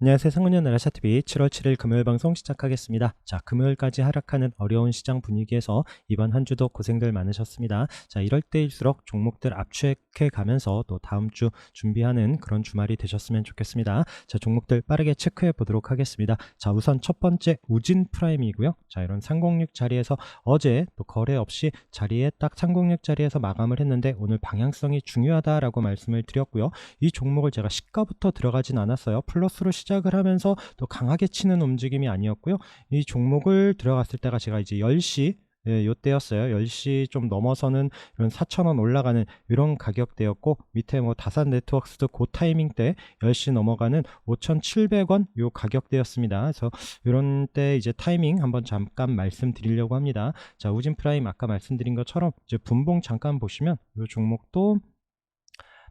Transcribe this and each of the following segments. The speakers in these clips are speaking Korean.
안녕하세요. 상훈의 나라샤TV 7월 7일 금요일 방송 시작하겠습니다. 자, 금요일까지 하락하는 어려운 시장 분위기에서 이번 한 주도 고생들 많으셨습니다. 자, 이럴 때일수록 종목들 압축해 가면서 또 다음 주 준비하는 그런 주말이 되셨으면 좋겠습니다. 자, 종목들 빠르게 체크해 보도록 하겠습니다. 자, 우선 첫 번째 우진 프라임이고요. 자, 이런 306 자리에서 어제 또 거래 없이 자리에 딱 306 자리에서 마감을 했는데 오늘 방향성이 중요하다라고 말씀을 드렸고요. 이 종목을 제가 시가부터 들어가진 않았어요. 플러스로 시작을 하면서 또 강하게 치는 움직임이 아니었고요. 이 종목을 들어갔을 때가 제가 이제 10시 요때였어요. 10시 좀 넘어서는 이런 4,000원 올라가는 이런 가격대였고, 밑에 뭐 다산 네트워크스도 그 타이밍 때 10시 넘어가는 5,700원 요 가격대였습니다. 그래서 이런 때 이제 타이밍 한번 잠깐 말씀드리려고 합니다. 자, 우진 프라임 아까 말씀드린 것처럼 이제 분봉 잠깐 보시면 요 종목도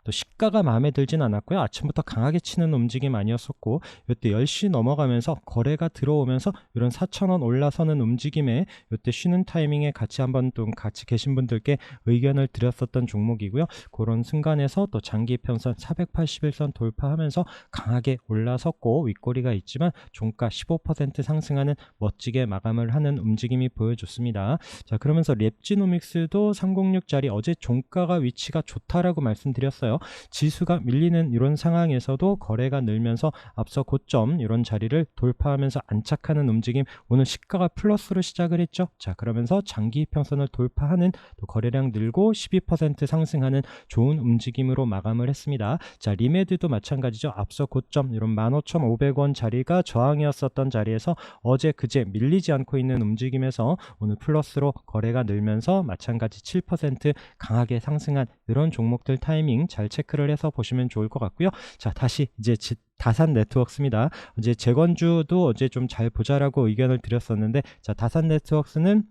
또 시가가 마음에 들진 않았고요. 아침부터 강하게 치는 움직임 아니었었고, 이때 10시 넘어가면서 거래가 들어오면서 이런 4,000원 올라서는 움직임에 이때 쉬는 타이밍에 같이 한번 또 같이 계신 분들께 의견을 드렸었던 종목이고요. 그런 순간에서 또 장기 편선 481선 돌파하면서 강하게 올라섰고, 윗꼬리가 있지만 종가 15% 상승하는 멋지게 마감을 하는 움직임이 보여줬습니다. 자, 그러면서 랩지노믹스도 306짜리 어제 종가가 위치가 좋다라고 말씀드렸어요. 지수가 밀리는 이런 상황에서도 거래가 늘면서 앞서 고점 이런 자리를 돌파하면서 안착하는 움직임, 오늘 시가가 플러스로 시작을 했죠. 자, 그러면서 장기 평선을 돌파하는 또 거래량 늘고 12% 상승하는 좋은 움직임으로 마감을 했습니다. 자, 리메드도 마찬가지죠. 앞서 고점 이런 15,500원 자리가 저항이었었던 자리에서 어제 그제 밀리지 않고 있는 움직임에서 오늘 플러스로 거래가 늘면서 마찬가지 7% 강하게 상승한 이런 종목들 타이밍 잘 체크를 해서 보시면 좋을 것 같고요. 자, 다시 이제 다산 네트워크스입니다. 이제 재건주도 어제 좀 잘 보자라고 의견을 드렸었는데, 자, 다산 네트워크스는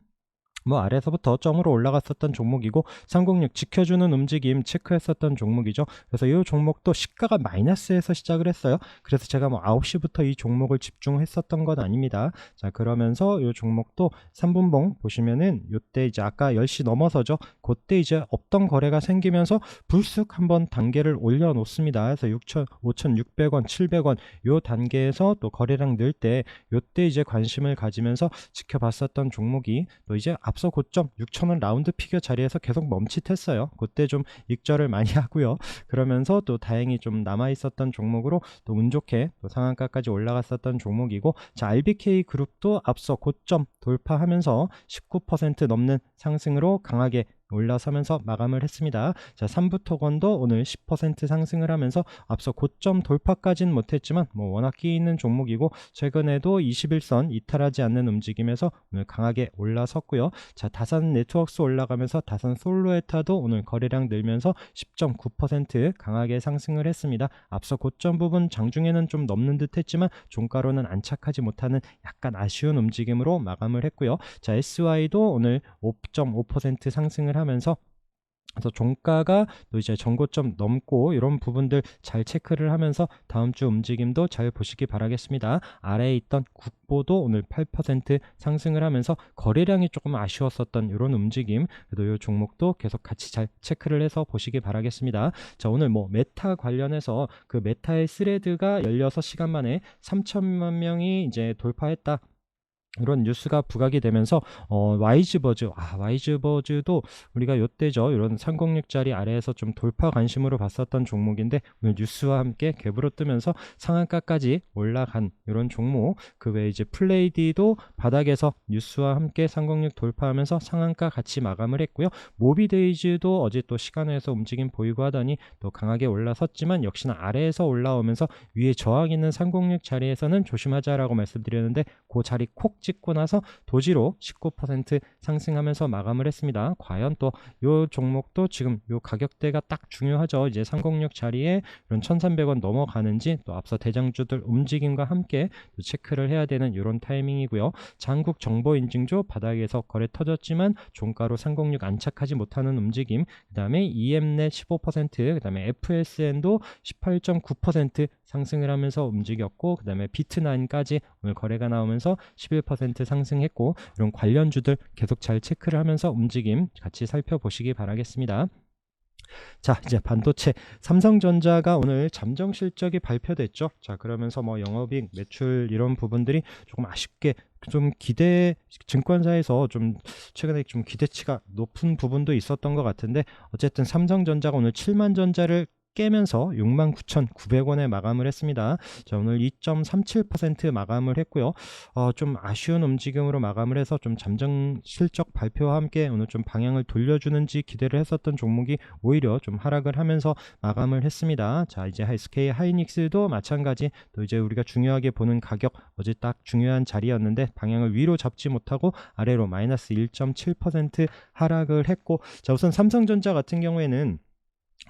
뭐 아래에서부터 점으로 올라갔었던 종목이고 306 지켜주는 움직임 체크했었던 종목이죠. 그래서 이 종목도 시가가 마이너스에서 시작을 했어요. 그래서 제가 뭐 9시부터 이 종목을 집중했었던 건 아닙니다. 자, 그러면서 이 종목도 3분봉 보시면은 이때 이제 아까 10시 넘어서죠. 그때 이제 없던 거래가 생기면서 불쑥 한번 단계를 올려 놓습니다. 그래서 5,600원 700원 요 단계에서 또 거래량 늘 때 요때 이제 관심을 가지면서 지켜봤었던 종목이 또 이제 앞서 고점 6,000원 라운드 피겨 자리에서 계속 멈칫했어요. 그때 좀 익절을 많이 하고요. 그러면서 또 다행히 좀 남아있었던 종목으로 또 운 좋게 또 상한가까지 올라갔었던 종목이고, 자, RBK 그룹도 앞서 고점 돌파하면서 19% 넘는 상승으로 강하게 올라서면서 마감을 했습니다. 자, 삼부토건도 오늘 10% 상승을 하면서 앞서 고점 돌파까지는 못했지만 뭐 워낙 끼 있는 종목이고 최근에도 21선 이탈하지 않는 움직임에서 오늘 강하게 올라섰고요. 자, 다산 네트워크스 올라가면서 다산 솔로에타도 오늘 거래량 늘면서 10.9% 강하게 상승을 했습니다. 앞서 고점 부분 장중에는 좀 넘는 듯 했지만 종가로는 안착하지 못하는 약간 아쉬운 움직임으로 마감을 했고요. 자, SY도 오늘 5.5% 상승을 하면서 그래서 종가가 또 이제 전고점 넘고 이런 부분들 잘 체크를 하면서 다음 주 움직임도 잘 보시기 바라겠습니다. 아래에 있던 국보도 오늘 8% 상승을 하면서 거래량이 조금 아쉬웠었던 이런 움직임, 그래도 이 종목도 계속 같이 잘 체크를 해서 보시기 바라겠습니다. 자, 오늘 뭐 메타 관련해서 그 메타의 스레드가 16시간 만에 3천만 명이 이제 돌파했다, 이런 뉴스가 부각이 되면서 와이즈버즈도 우리가 요때죠, 이런 306짜리 아래에서 좀 돌파 관심으로 봤었던 종목인데 오늘 뉴스와 함께 갭으로 뜨면서 상한가까지 올라간 이런 종목, 그 외에 이제 플레이디도 바닥에서 뉴스와 함께 306 돌파하면서 상한가 같이 마감을 했고요. 모비데이즈도 어제 또 시간에서 움직임 보이고 하더니 또 강하게 올라섰지만 역시나 아래에서 올라오면서 위에 저항 있는 306 자리에서는 조심하자라고 말씀드렸는데 그 자리 콕 찍고 나서 도지로 19% 상승하면서 마감을 했습니다. 과연 또 이 종목도 지금 이 가격대가 딱 중요하죠. 이제 306 자리에 이런 1,300원 넘어가는지 또 앞서 대장주들 움직임과 함께 또 체크를 해야 되는 이런 타이밍이고요. 장국 정보 인증조 바닥에서 거래 터졌지만 종가로 306 안착하지 못하는 움직임, 그 다음에 EM넷 15%, 그 다음에 FSN도 18.9% 상승을 하면서 움직였고, 그 다음에 비트9까지 오늘 거래가 나오면서 11% 상승했고, 이런 관련주들 계속 잘 체크를 하면서 움직임 같이 살펴보시기 바라겠습니다. 자, 이제 반도체 삼성전자가 오늘 잠정 실적이 발표됐죠. 자, 그러면서 뭐 영업이익, 매출 이런 부분들이 조금 아쉽게 좀 증권사에서 좀 최근에 좀 기대치가 높은 부분도 있었던 것 같은데, 어쨌든 삼성전자가 오늘 7만 전자를 깨면서 69,900원에 마감을 했습니다. 자, 오늘 2.37% 마감을 했고요. 좀 아쉬운 움직임으로 마감을 해서 좀 잠정 실적 발표와 함께 오늘 좀 방향을 돌려주는지 기대를 했었던 종목이 오히려 좀 하락을 하면서 마감을 했습니다. 자, 이제 SK 하이닉스도 마찬가지, 또 이제 우리가 중요하게 보는 가격, 어제 딱 중요한 자리였는데 방향을 위로 잡지 못하고 아래로 마이너스 1.7% 하락을 했고, 자, 우선 삼성전자 같은 경우에는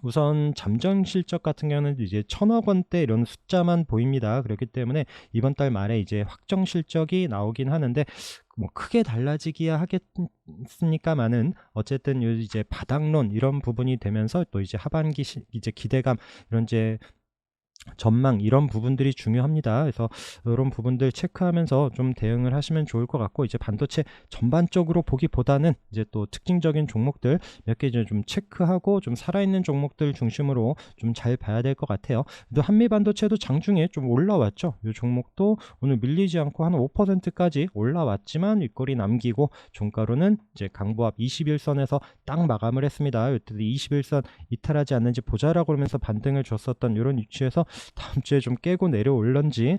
우선 잠정 실적 같은 경우는 이제 1,000억 원대 이런 숫자만 보입니다. 그렇기 때문에 이번 달 말에 이제 확정 실적이 나오긴 하는데 뭐 크게 달라지기야 하겠습니까만은, 어쨌든 이제 바닥론 이런 부분이 되면서 또 이제 하반기 이제 기대감, 이런 이제 전망, 이런 부분들이 중요합니다. 그래서 이런 부분들 체크하면서 좀 대응을 하시면 좋을 것 같고, 이제 반도체 전반적으로 보기보다는 이제 또 특징적인 종목들 몇 개 이제 좀 체크하고 좀 살아있는 종목들 중심으로 좀 잘 봐야 될 것 같아요. 또 한미 반도체도 장중에 좀 올라왔죠. 이 종목도 오늘 밀리지 않고 한 5%까지 올라왔지만 윗꼬리 남기고 종가로는 이제 강보합 21선에서 딱 마감을 했습니다. 이때도 21선 이탈하지 않는지 보자라고 그러면서 반등을 줬었던 이런 위치에서 다음 주에 좀 깨고 내려올런지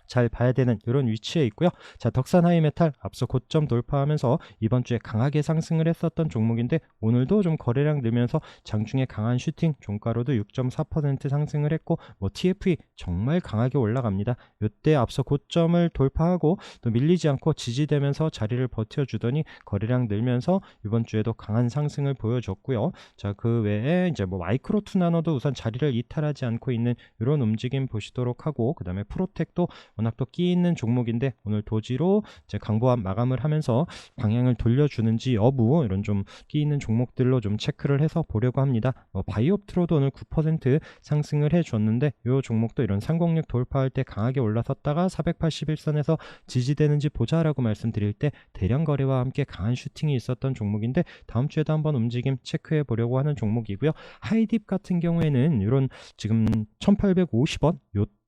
잘 봐야 되는 이런 위치에 있고요. 자, 덕산 하이메탈 앞서 고점 돌파하면서 이번 주에 강하게 상승을 했었던 종목인데 오늘도 좀 거래량 늘면서 장중에 강한 슈팅, 종가로도 6.4% 상승을 했고, 뭐 TFE 정말 강하게 올라갑니다. 이때 앞서 고점을 돌파하고 또 밀리지 않고 지지되면서 자리를 버텨주더니 거래량 늘면서 이번 주에도 강한 상승을 보여줬고요. 자, 그 외에 이제 뭐 마이크로 투나노도 우선 자리를 이탈하지 않고 있는 이런 움직임 보시도록 하고, 그 다음에 프로텍도 워낙 또 끼 있는 종목인데 오늘 도지로 이제 강보합 마감을 하면서 방향을 돌려주는지 여부, 이런 좀 끼 있는 종목들로 좀 체크를 해서 보려고 합니다. 바이옵트로도 오늘 9% 상승을 해줬는데 이 종목도 이런 306 돌파할 때 강하게 올라섰다가 481선에서 지지되는지 보자라고 말씀드릴 때 대량 거래와 함께 강한 슈팅이 있었던 종목인데 다음 주에도 한번 움직임 체크해 보려고 하는 종목이고요. 하이딥 같은 경우에는 이런 지금 1850원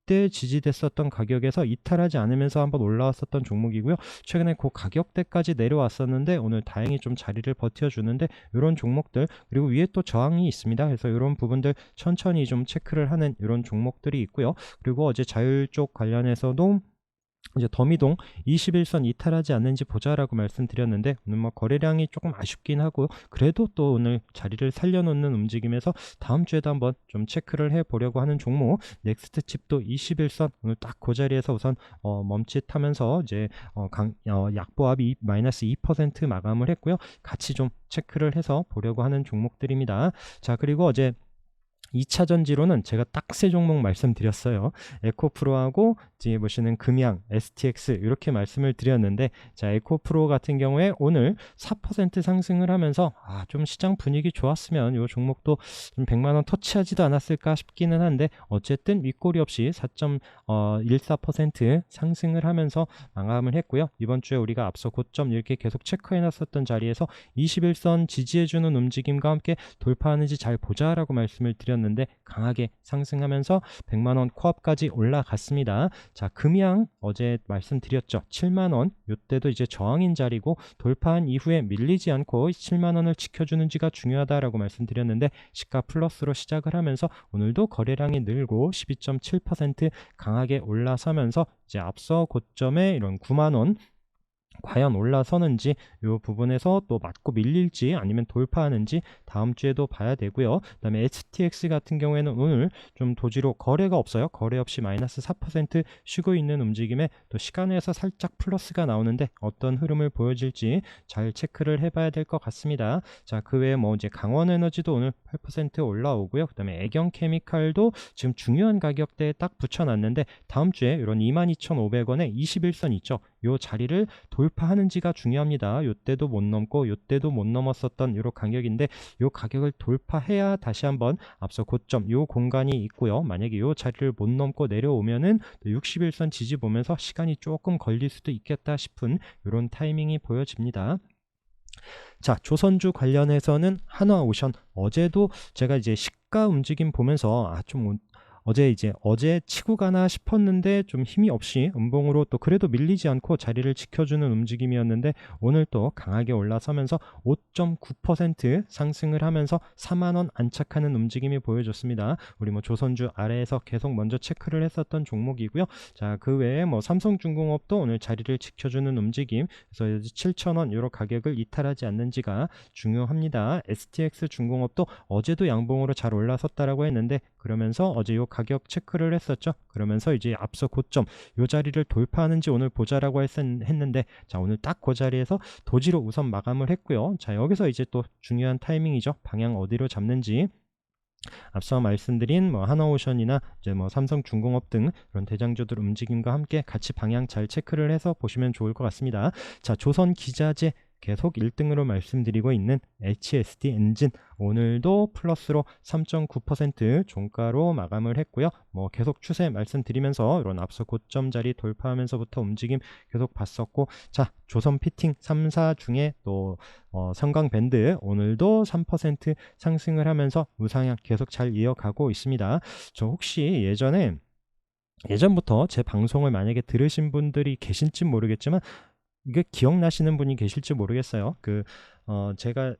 때 지지됐었던 가격에서 이탈하지 않으면서 한번 올라왔었던 종목이고요. 최근에 그 가격대까지 내려왔었는데 오늘 다행히 좀 자리를 버텨주는데, 이런 종목들, 그리고 위에 또 저항이 있습니다. 그래서 이런 부분들 천천히 좀 체크를 하는 이런 종목들이 있고요. 그리고 어제 자율 쪽 관련해서도 이제 더미동 21선 이탈하지 않는지 보자라고 말씀드렸는데 오늘 뭐 거래량이 조금 아쉽긴 하고, 그래도 또 오늘 자리를 살려놓는 움직임에서 다음 주에도 한번 좀 체크를 해보려고 하는 종목, 넥스트 칩도 21선 오늘 딱 그 자리에서 우선 멈칫하면서 이제 약보합이 마이너스 2% 마감을 했고요. 같이 좀 체크를 해서 보려고 하는 종목들입니다. 자, 그리고 어제 2차 전지로는 제가 딱 세 종목 말씀드렸어요. 에코프로하고 뒤에 보시는 금양, STX 이렇게 말씀을 드렸는데, 자, 에코프로 같은 경우에 오늘 4% 상승을 하면서 좀 시장 분위기 좋았으면 이 종목도 좀 100만 원 터치하지도 않았을까 싶기는 한데, 어쨌든 윗꼬리 없이 4.14% 상승을 하면서 마감을 했고요. 이번 주에 우리가 앞서 고점 이렇게 계속 체크해놨었던 자리에서 21선 지지해주는 움직임과 함께 돌파하는지 잘 보자라고 말씀을 드렸는데 강하게 상승하면서 100만원 코앞까지 올라갔습니다. 자, 금양 어제 말씀드렸죠. 7만원, 이때도 이제 저항인 자리고 돌파한 이후에 밀리지 않고 7만원을 지켜주는지가 중요하다라고 말씀드렸는데 시가 플러스로 시작을 하면서 오늘도 거래량이 늘고 12.7% 강하게 올라서면서 이제 앞서 고점에 이런 9만원 과연 올라서는지, 이 부분에서 또 맞고 밀릴지 아니면 돌파하는지 다음 주에도 봐야 되고요. 그 다음에 STX 같은 경우에는 오늘 좀 도지로 거래가 없어요. 거래 없이 마이너스 4% 쉬고 있는 움직임에 또 시간에서 살짝 플러스가 나오는데 어떤 흐름을 보여줄지 잘 체크를 해봐야 될 것 같습니다. 자, 그 외에 뭐 이제 강원에너지도 오늘 8% 올라오고요. 그 다음에 애경케미칼도 지금 중요한 가격대에 딱 붙여놨는데 다음 주에 이런 22,500원에 21선 있죠. 이 자리를 돌파하는지가 중요합니다. 이때도 못 넘고 이때도 못 넘었었던 이런 가격인데 이 가격을 돌파해야 다시 한번 앞서 고점 이 공간이 있고요. 만약에 이 자리를 못 넘고 내려오면은 61선 지지 보면서 시간이 조금 걸릴 수도 있겠다 싶은 이런 타이밍이 보여집니다. 자, 조선주 관련해서는 한화오션 어제도 제가 이제 시가 움직임 보면서 좀 어제 치고 가나 싶었는데 좀 힘이 없이 음봉으로 또 그래도 밀리지 않고 자리를 지켜주는 움직임이었는데 오늘 또 강하게 올라서면서 5.9% 상승을 하면서 4만원 안착하는 움직임이 보여줬습니다. 우리 뭐 조선주 아래에서 계속 먼저 체크를 했었던 종목이고요. 자, 그 외에 뭐 삼성중공업도 오늘 자리를 지켜주는 움직임, 그래서 7,000원 이런 가격을 이탈하지 않는지가 중요합니다. STX 중공업도 어제도 양봉으로 잘 올라섰다라고 했는데 그러면서 어제 요 가격 체크를 했었죠. 그러면서 이제 앞서 고점 요 자리를 돌파하는지 오늘 보자라고 했는데 자, 오늘 딱 그 자리에서 도지로 우선 마감을 했고요. 자, 여기서 이제 또 중요한 타이밍이죠. 방향 어디로 잡는지. 앞서 말씀드린 뭐 한화오션이나 이제 뭐 삼성중공업 등 그런 대장주들 움직임과 함께 같이 방향 잘 체크를 해서 보시면 좋을 것 같습니다. 자, 조선기자재 계속 1등으로 말씀드리고 있는 HSD 엔진 오늘도 플러스로 3.9% 종가로 마감을 했고요. 뭐 계속 추세 말씀드리면서 이런 앞서 고점 자리 돌파하면서부터 움직임 계속 봤었고, 자, 조선 피팅 3사 중에 또 성광밴드 오늘도 3% 상승을 하면서 우상향 계속 잘 이어가고 있습니다. 저 혹시 예전부터 제 방송을 만약에 들으신 분들이 계실지 모르겠지만 이게 기억나시는 분이 계실지 모르겠어요. 제가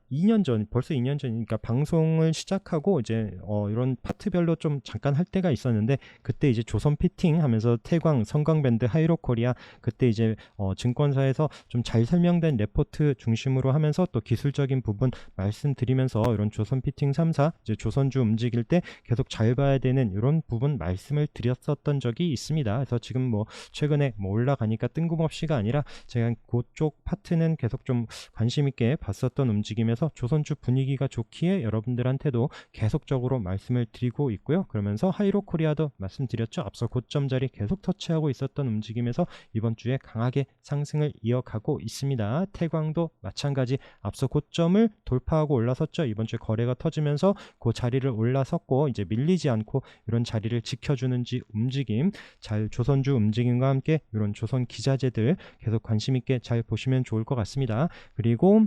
벌써 2년 전이니까 방송을 시작하고 이제 이런 파트별로 좀 잠깐 할 때가 있었는데 그때 이제 조선 피팅 하면서 태광, 성광밴드, 하이로코리아 그때 이제 증권사에서 좀 잘 설명된 레포트 중심으로 하면서 또 기술적인 부분 말씀드리면서 이런 조선 피팅 3사 이제 조선주 움직일 때 계속 잘 봐야 되는 이런 부분 말씀을 드렸었던 적이 있습니다. 그래서 지금 뭐 최근에 뭐 올라가니까 뜬금없이가 아니라 제가 그쪽 파트는 계속 좀 관심 있게 봤었던 움직임에서 조선주 분위기가 좋기에 여러분들한테도 계속적으로 말씀을 드리고 있고요. 그러면서 하이로코리아도 말씀드렸죠. 앞서 고점 자리 계속 터치하고 있었던 움직임에서 이번 주에 강하게 상승을 이어가고 있습니다. 태광도 마찬가지 앞서 고점을 돌파하고 올라섰죠. 이번 주에 거래가 터지면서 그 자리를 올라섰고 이제 밀리지 않고 이런 자리를 지켜주는지 움직임 잘 조선주 움직임과 함께 이런 조선 기자재들 계속 관심 있게 잘 보시면 좋을 것 같습니다. 그리고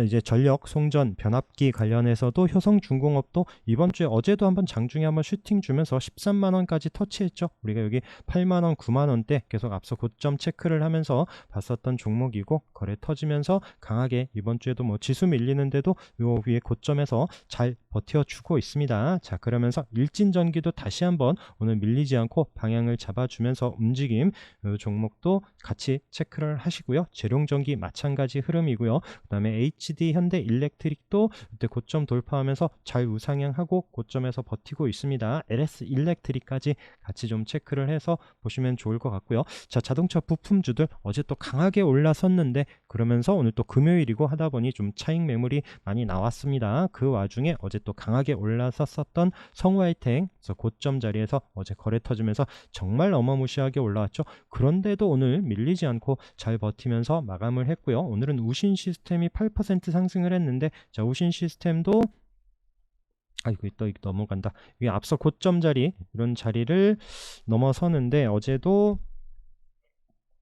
이제 전력, 송전, 변압기 관련해서도 효성중공업도 이번 주에 어제도 한번 장중에 한번 슈팅 주면서 13만 원까지 터치했죠. 우리가 여기 8만 원, 9만 원대 계속 앞서 고점 체크를 하면서 봤었던 종목이고 거래 터지면서 강하게 이번 주에도 뭐 지수 밀리는데도 요 위에 고점에서 잘 버텨주고 있습니다. 자, 그러면서 일진전기도 다시 한번 오늘 밀리지 않고 방향을 잡아주면서 움직임 요 종목도 같이 체크를 하시고요. 재룡전기 마찬가지 흐름이고요. 그 다음에 HD 현대 일렉트릭도 그때 고점 돌파하면서 잘 우상향하고 고점에서 버티고 있습니다. LS 일렉트릭까지 같이 좀 체크를 해서 보시면 좋을 것 같고요. 자, 자동차 부품주들 어제 또 강하게 올라섰는데 그러면서 오늘 또 금요일이고 하다 보니 좀 차익 매물이 많이 나왔습니다. 그 와중에 어제 또 강하게 올라섰었던 성우하이텍 고점 자리에서 어제 거래 터지면서 정말 어마무시하게 올라왔죠. 그런데도 오늘 밀리지 않고 잘 버티면서 마감을 했고요. 오늘은 우신 시스템이 8% 상승을 했는데 자, 우신 시스템도 이거 또 넘어간다. 이게 앞서 고점 자리 이런 자리를 넘어서는데 어제도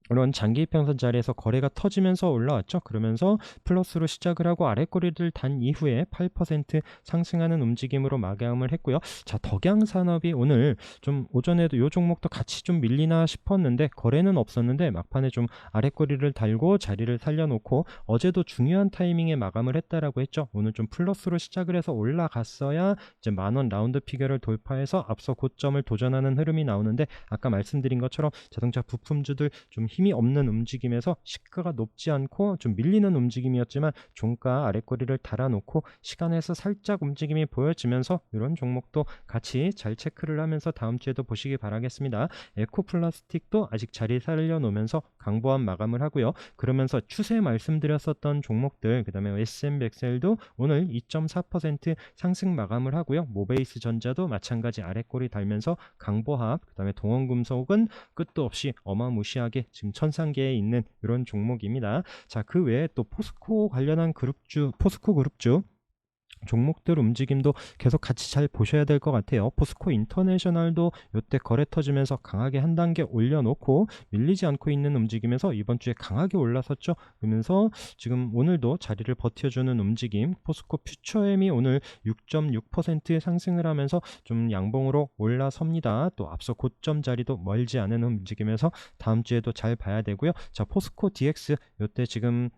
이런 장기 이평선 자리에서 거래가 터지면서 올라왔죠. 그러면서 플러스로 시작을 하고 아랫꼬리를 단 이후에 8% 상승하는 움직임으로 마감을 했고요. 자, 덕양산업이 오늘 좀 오전에도 이 종목도 같이 좀 밀리나 싶었는데 거래는 없었는데 막판에 좀 아랫꼬리를 달고 자리를 살려놓고 어제도 중요한 타이밍에 마감을 했다라고 했죠. 오늘 좀 플러스로 시작을 해서 올라갔어야 이제 만원 라운드 피겨를 돌파해서 앞서 고점을 도전하는 흐름이 나오는데 아까 말씀드린 것처럼 자동차 부품주들 좀 힘이 없는 움직임에서 시가가 높지 않고 좀 밀리는 움직임이었지만 종가 아랫꼬리를 달아놓고 시간에서 살짝 움직임이 보여지면서 이런 종목도 같이 잘 체크를 하면서 다음 주에도 보시기 바라겠습니다. 에코플라스틱도 아직 자리 살려놓으면서 강보합 마감을 하고요. 그러면서 추세 말씀드렸었던 종목들 그 다음에 SM백셀도 오늘 2.4% 상승 마감을 하고요. 모베이스 전자도 마찬가지 아랫꼬리 달면서 강보합 그 다음에 동원금속은 끝도 없이 어마무시하게 지금 천상계에 있는 이런 종목입니다. 자, 그 외에 또 포스코 관련한 그룹주 포스코 그룹주 종목들 움직임도 계속 같이 잘 보셔야 될 것 같아요. 포스코 인터내셔널도 이때 거래 터지면서 강하게 한 단계 올려놓고 밀리지 않고 있는 움직임에서 이번 주에 강하게 올라섰죠. 그러면서 지금 오늘도 자리를 버텨주는 움직임, 포스코 퓨처엠이 오늘 6.6% 상승을 하면서 좀 양봉으로 올라섭니다. 또 앞서 고점 자리도 멀지 않은 움직임에서 다음 주에도 잘 봐야 되고요. 자, 포스코 DX 이때 지금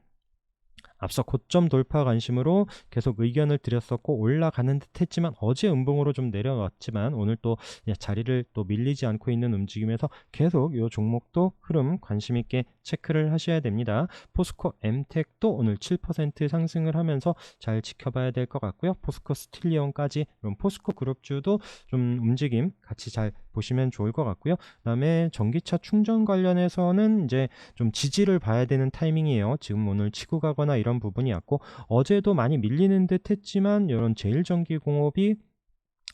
앞서 고점 돌파 관심으로 계속 의견을 드렸었고 올라가는 듯 했지만 어제 음봉으로 좀 내려왔지만 오늘 또 자리를 또 밀리지 않고 있는 움직임에서 계속 이 종목도 흐름 관심 있게 체크를 하셔야 됩니다. 포스코 엠텍도 오늘 7% 상승을 하면서 잘 지켜봐야 될 것 같고요. 포스코 스틸리온까지 이런 포스코 그룹주도 좀 움직임 같이 잘 보시면 좋을 것 같고요. 그다음에 전기차 충전 관련해서는 이제 좀 지지를 봐야 되는 타이밍이에요. 지금 오늘 치고 가거나 이런 부분이었고 어제도 많이 밀리는 듯 했지만 이런 제일전기공업이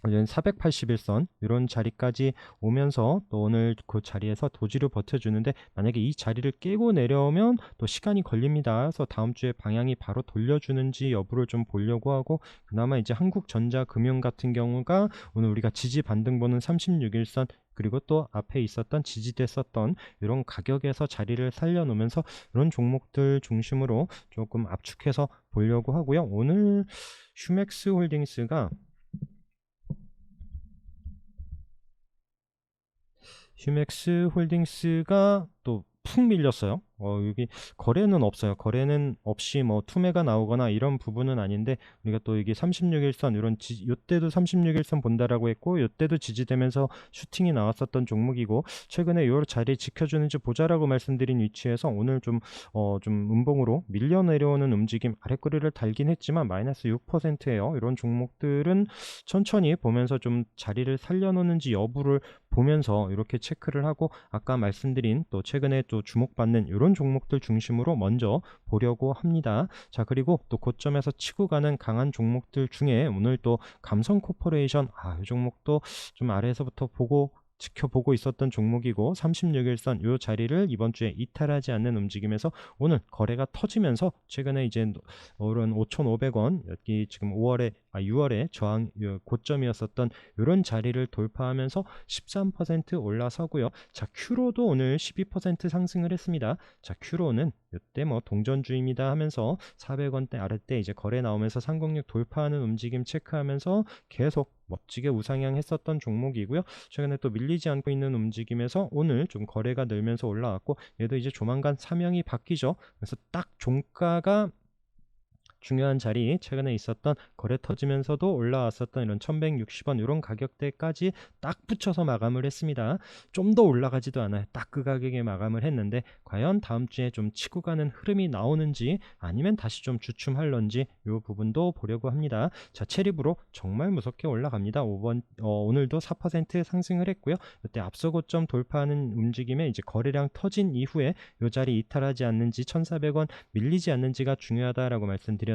481선 이런 자리까지 오면서 또 오늘 그 자리에서 도지를 버텨주는데 만약에 이 자리를 깨고 내려오면 또 시간이 걸립니다. 그래서 다음 주에 방향이 바로 돌려주는지 여부를 좀 보려고 하고 그나마 이제 한국전자금융 같은 경우가 오늘 우리가 지지 반등 보는 36일선 그리고 또 앞에 있었던 지지됐었던 이런 가격에서 자리를 살려놓으면서 이런 종목들 중심으로 조금 압축해서 보려고 하고요. 오늘 휴맥스 홀딩스가 휴맥스 홀딩스가 또 푹 밀렸어요. 여기 거래는 없어요. 거래는 없이 뭐 투매가 나오거나 이런 부분은 아닌데 우리가 또 이게 36일선 이런 요때도 36일선 본다라고 했고 요때도 지지되면서 슈팅이 나왔었던 종목이고 최근에 요 자리 지켜주는지 보자라고 말씀드린 위치에서 오늘 좀 음봉으로 밀려 내려오는 움직임 아랫꼬리를 달긴 했지만 마이너스 6%예요. 이런 종목들은 천천히 보면서 좀 자리를 살려놓는지 여부를 보면서 이렇게 체크를 하고 아까 말씀드린 또 최근에 또 주목받는 이런 종목들 중심으로 먼저 보려고 합니다. 자, 그리고 또 고점에서 치고 가는 강한 종목들 중에 오늘 또 감성 코퍼레이션 이 종목도 좀 아래에서부터 지켜보고 있었던 종목이고 36일선 이 자리를 이번 주에 이탈하지 않는 움직임에서 오늘 거래가 터지면서 최근에 이제 오른 5,500원 여기 지금 6월에 저항 고점이었었던 이런 자리를 돌파하면서 13% 올라서고요. 자, 큐로도 오늘 12% 상승을 했습니다. 자, 큐로는 이때 뭐 동전주입니다 하면서 400원대 아래때 이제 거래 나오면서 306 돌파하는 움직임 체크하면서 계속 멋지게 우상향 했었던 종목이고요. 최근에 또 밀리지 않고 있는 움직임에서 오늘 좀 거래가 늘면서 올라왔고 얘도 이제 조만간 사명이 바뀌죠. 그래서 딱 종가가 중요한 자리 최근에 있었던 거래 터지면서도 올라왔었던 이런 1160원 이런 가격대까지 딱 붙여서 마감을 했습니다. 좀 더 올라가지도 않아요. 딱 그 가격에 마감을 했는데 과연 다음 주에 좀 치고 가는 흐름이 나오는지 아니면 다시 좀 주춤할런지 이 부분도 보려고 합니다. 자, 체리브로 정말 무섭게 올라갑니다. 오늘도 4% 상승을 했고요. 이때 앞서 고점 돌파하는 움직임에 이제 거래량 터진 이후에 이 자리 이탈하지 않는지 1400원 밀리지 않는지가 중요하다라고 말씀드렸는데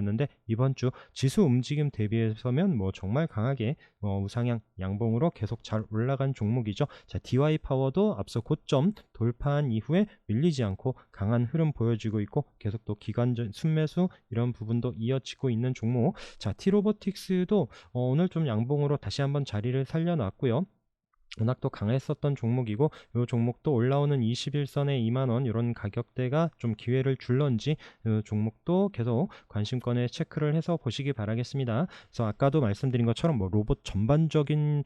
이번 주 지수 움직임 대비해서면 뭐 정말 강하게 우상향 양봉으로 계속 잘 올라간 종목이죠. 자, DY 파워도 앞서 고점 돌파한 이후에 밀리지 않고 강한 흐름 보여주고 있고 계속 또 기관전 순매수 이런 부분도 이어지고 있는 종목. 자, T로보틱스도 오늘 좀 양봉으로 다시 한번 자리를 살려놨고요. 워낙 또 강했었던 종목이고 이 종목도 올라오는 21선에 2만원 이런 가격대가 좀 기회를 줄런지 이 종목도 계속 관심권에 체크를 해서 보시기 바라겠습니다. 그래서 아까도 말씀드린 것처럼 뭐 로봇 전반적인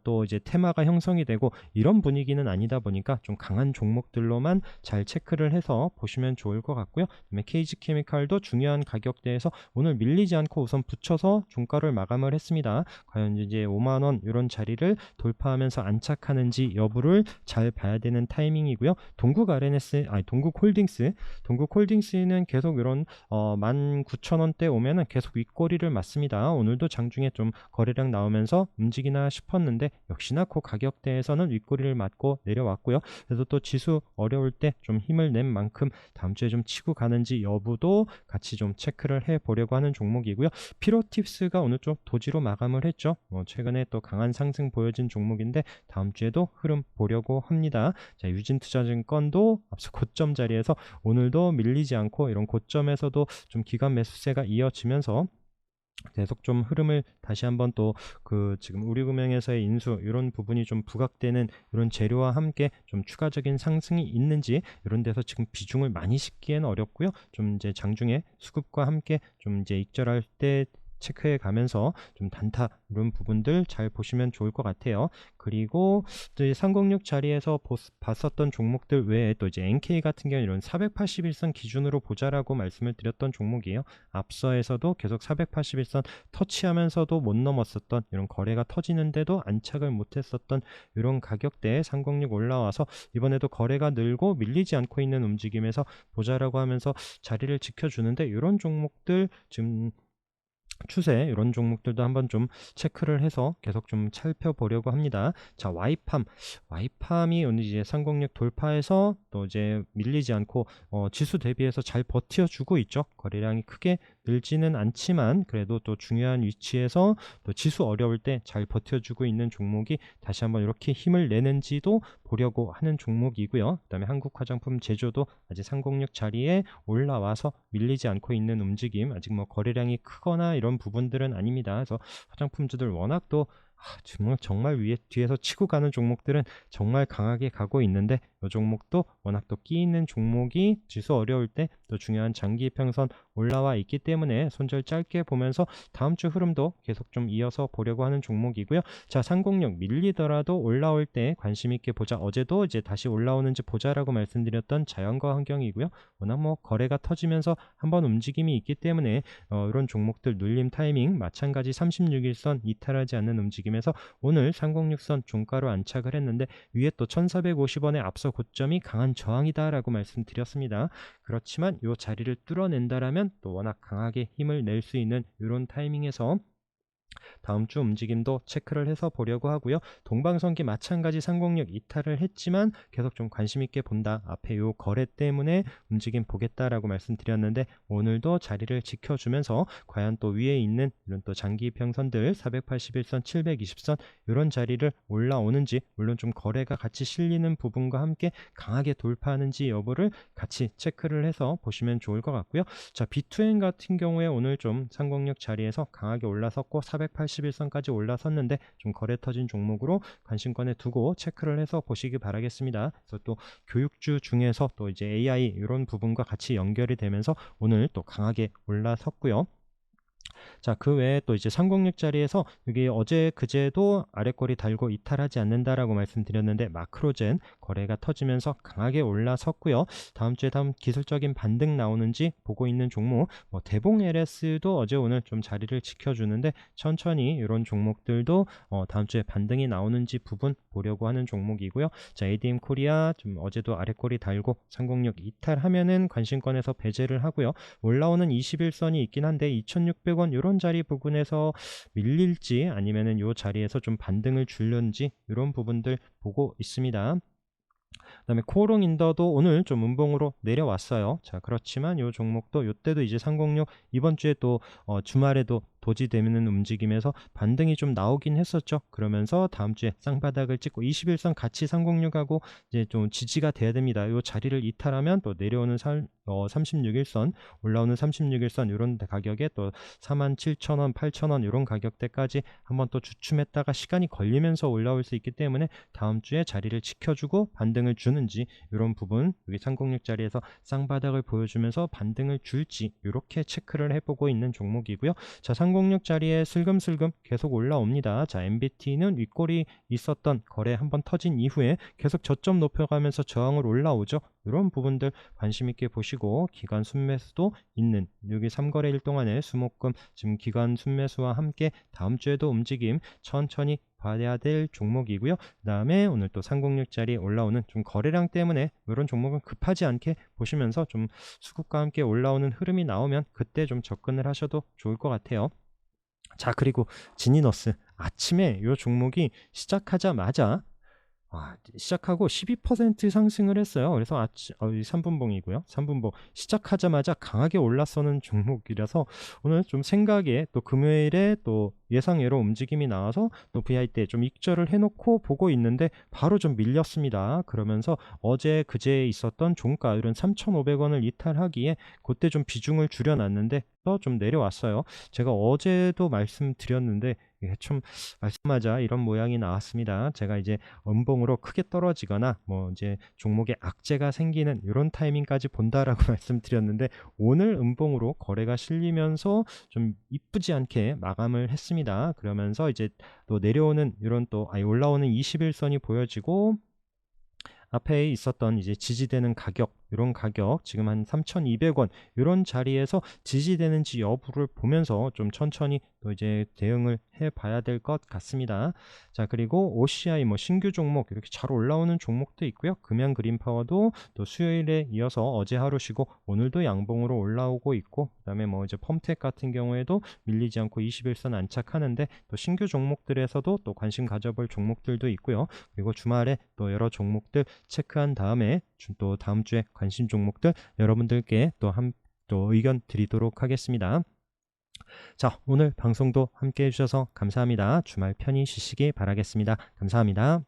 또 이제 테마가 형성이 되고 이런 분위기는 아니다 보니까 좀 강한 종목들로만 잘 체크를 해서 보시면 좋을 것 같고요. 그다음에 KG케미칼도 중요한 가격대에서 오늘 밀리지 않고 우선 붙여서 종가를 마감을 했습니다. 과연 이제 5만원 이런 자리를 돌파하면서 안착하는지 여부를 잘 봐야 되는 타이밍이고요. 동국 홀딩스는 계속 이런 19,000원대 오면은 계속 윗꼬리를 맞습니다. 오늘도 장중에 좀 거래량 나오면서 움직이나 싶었는데 역시나 그 가격대에서는 윗꼬리를 맞고 내려왔고요. 그래서 또 지수 어려울 때 좀 힘을 낸 만큼 다음 주에 좀 치고 가는지 여부도 같이 좀 체크를 해 보려고 하는 종목이고요. 피로팁스가 오늘 좀 도지로 마감을 했죠. 최근에 또 강한 상승 보여진 종목인데 다음 주에도 흐름 보려고 합니다. 자, 유진투자증권도 앞서 고점 자리에서 오늘도 밀리지 않고 이런 고점에서도 좀 기관 매수세가 이어지면서 계속 좀 흐름을 다시 한번 또 지금 우리금융에서의 인수 이런 부분이 좀 부각되는 이런 재료와 함께 좀 추가적인 상승이 있는지 이런 데서 지금 비중을 많이 싣기엔 어렵고요. 좀 이제 장중에 수급과 함께 좀 이제 익절할 때 체크해 가면서 좀 단타 이런 부분들 잘 보시면 좋을 것 같아요. 그리고 또 이 306 자리에서 봤었던 종목들 외에 또 이제 NK 같은 경우 이런 481선 기준으로 보자라고 말씀을 드렸던 종목이에요. 앞서에서도 계속 481선 터치하면서도 못 넘었었던 이런 거래가 터지는데도 안착을 못했었던 이런 가격대에 306 올라와서 이번에도 거래가 늘고 밀리지 않고 있는 움직임에서 보자라고 하면서 자리를 지켜주는데 이런 종목들 지금 추세 이런 종목들도 한번 좀 체크를 해서 계속 좀 살펴보려고 합니다. 자, 와이팜이 오늘 이제 306 돌파해서 또 이제 밀리지 않고 지수 대비해서 잘 버텨주고 있죠. 거래량이 크게 늘지는 않지만 그래도 또 중요한 위치에서 또 지수 어려울 때 잘 버텨주고 있는 종목이 다시 한번 이렇게 힘을 내는지도 보려고 하는 종목이고요. 그다음에 한국화장품 제조도 아직 306 자리에 올라와서 밀리지 않고 있는 움직임, 아직 뭐 거래량이 크거나 이런 부분들은 아닙니다. 그래서 화장품주들 워낙 또 정말 위에 뒤에서 치고 가는 종목들은 정말 강하게 가고 있는데 이 종목도 워낙 또 끼 있는 종목이 지수 어려울 때 또 중요한 장기 평선 올라와 있기 때문에 손절 짧게 보면서 다음 주 흐름도 계속 좀 이어서 보려고 하는 종목이고요. 자, 306 밀리더라도 올라올 때 관심 있게 보자. 어제도 이제 다시 올라오는지 보자라고 말씀드렸던 자연과 환경이고요. 워낙 뭐 거래가 터지면서 한번 움직임이 있기 때문에 이런 종목들 눌림 타이밍 마찬가지 36일선 이탈하지 않는 움직임에서 오늘 306선 종가로 안착을 했는데 위에 또 1450원의 앞서 고점이 강한 저항이다라고 말씀드렸습니다. 그렇지만 이 자리를 뚫어낸다라면 또 워낙 강하게 힘을 낼 수 있는 이런 타이밍에서 다음 주 움직임도 체크를 해서 보려고 하고요. 동방선기 마찬가지 306 이탈을 했지만 계속 좀 관심 있게 본다. 앞에 요 거래 때문에 움직임 보겠다라고 말씀드렸는데 오늘도 자리를 지켜주면서 과연 또 위에 있는 이런 또 장기 평선들 481선, 720선 이런 자리를 올라오는지, 물론 좀 거래가 같이 실리는 부분과 함께 강하게 돌파하는지 여부를 같이 체크를 해서 보시면 좋을 것 같고요. 자, B2N 같은 경우에 오늘 좀 306 자리에서 강하게 올라섰고 481선까지 올라섰는데 좀 거래 터진 종목으로 관심권에 두고 체크를 해서 보시기 바라겠습니다. 그래서 또 교육주 중에서 또 이제 AI 이런 부분과 같이 연결이 되면서 오늘 또 강하게 올라섰고요. 자, 그 외에 또 이제 306 자리에서 여기 어제 그제도 아랫꼬리 달고 이탈하지 않는다라고 말씀드렸는데 마크로젠 거래가 터지면서 강하게 올라섰고요. 다음 주에 다음 기술적인 반등 나오는지 보고 있는 종목, 뭐 대봉 LS도 어제 오늘 좀 자리를 지켜주는데 천천히 이런 종목들도 다음 주에 반등이 나오는지 부분 보려고 하는 종목이고요. 자, ADM 코리아 좀 어제도 아랫꼬리 달고 306 이탈하면은 관심권에서 배제를 하고요. 올라오는 21선이 있긴 한데 2600원 이런 자리 부분에서 밀릴지 아니면은 이 자리에서 좀 반등을 줄는지 이런 부분들 보고 있습니다. 그다음에 코오롱 인더도 오늘 좀 음봉으로 내려왔어요. 자, 그렇지만 이 종목도 이때도 이제 306 이번 주에 또 주말에도 도지되는 움직임에서 반등이 좀 나오긴 했었죠. 그러면서 다음 주에 쌍바닥을 찍고 21선 같이 306하고 이제 좀 지지가 돼야 됩니다. 이 자리를 이탈하면 또 내려오는 36일선 올라오는 36일선 이런 가격에 또 47,000원, 8,000원 이런 가격대까지 한번 또 주춤했다가 시간이 걸리면서 올라올 수 있기 때문에 다음 주에 자리를 지켜주고 반등을 주는지 이런 부분 여기 306 자리에서 쌍바닥을 보여주면서 반등을 줄지 이렇게 체크를 해보고 있는 종목이고요. 자, 306 자리에 슬금슬금 계속 올라옵니다. 자, MBT는 윗골이 있었던 거래 한번 터진 이후에 계속 저점 높여가면서 저항을 올라오죠. 이런 부분들 관심 있게 보시고 기관 순매수도 있는 여기 3거래일 동안의 수목금 지금 기관 순매수와 함께 다음 주에도 움직임 천천히 봐야 될 종목이고요. 그 다음에 오늘 또 306짜리 올라오는 좀 거래량 때문에 이런 종목은 급하지 않게 보시면서 좀 수급과 함께 올라오는 흐름이 나오면 그때 좀 접근을 하셔도 좋을 것 같아요. 자, 그리고 지니너스 아침에 이 종목이 시작하자마자 시작하고 12% 상승을 했어요. 그래서 3분봉이고요. 3분봉 시작하자마자 강하게 올라서는 종목이라서 오늘 좀 생각에 또 금요일에 또 예상외로 움직임이 나와서 또 VI 때 좀 익절을 해놓고 보고 있는데 바로 좀 밀렸습니다. 그러면서 어제 그제 있었던 종가 이런 3,500원을 이탈하기에 그때 좀 비중을 줄여놨는데 더 좀 내려왔어요. 제가 어제도 말씀드렸는데 이게 좀 말씀하자 이런 모양이 나왔습니다. 제가 이제 음봉으로 크게 떨어지거나 뭐 이제 종목에 악재가 생기는 이런 타이밍까지 본다라고 말씀드렸는데 오늘 음봉으로 거래가 실리면서 좀 이쁘지 않게 마감을 했습니다. 그러면서 이제 또 내려오는 이런 또 올라오는 21선이 보여지고 앞에 있었던 이제 지지되는 가격, 이런 가격 지금 한 3,200원 이런 자리에서 지지되는지 여부를 보면서 좀 천천히 또 이제 대응을 해 봐야 될 것 같습니다. 자, 그리고 OCI 뭐 신규 종목 이렇게 잘 올라오는 종목도 있고요. 금양 그린파워도 또 수요일에 이어서 어제 하루 쉬고 오늘도 양봉으로 올라오고 있고, 그다음에 뭐 이제 펌텍 같은 경우에도 밀리지 않고 21선 안착하는데 또 신규 종목들에서도 또 관심 가져볼 종목들도 있고요. 그리고 주말에 또 여러 종목들 체크한 다음에 또 다음 주에 관심 종목들 여러분들께 또 의견 드리도록 하겠습니다. 자, 오늘 방송도 함께 해주셔서 감사합니다. 주말 편히 쉬시기 바라겠습니다. 감사합니다.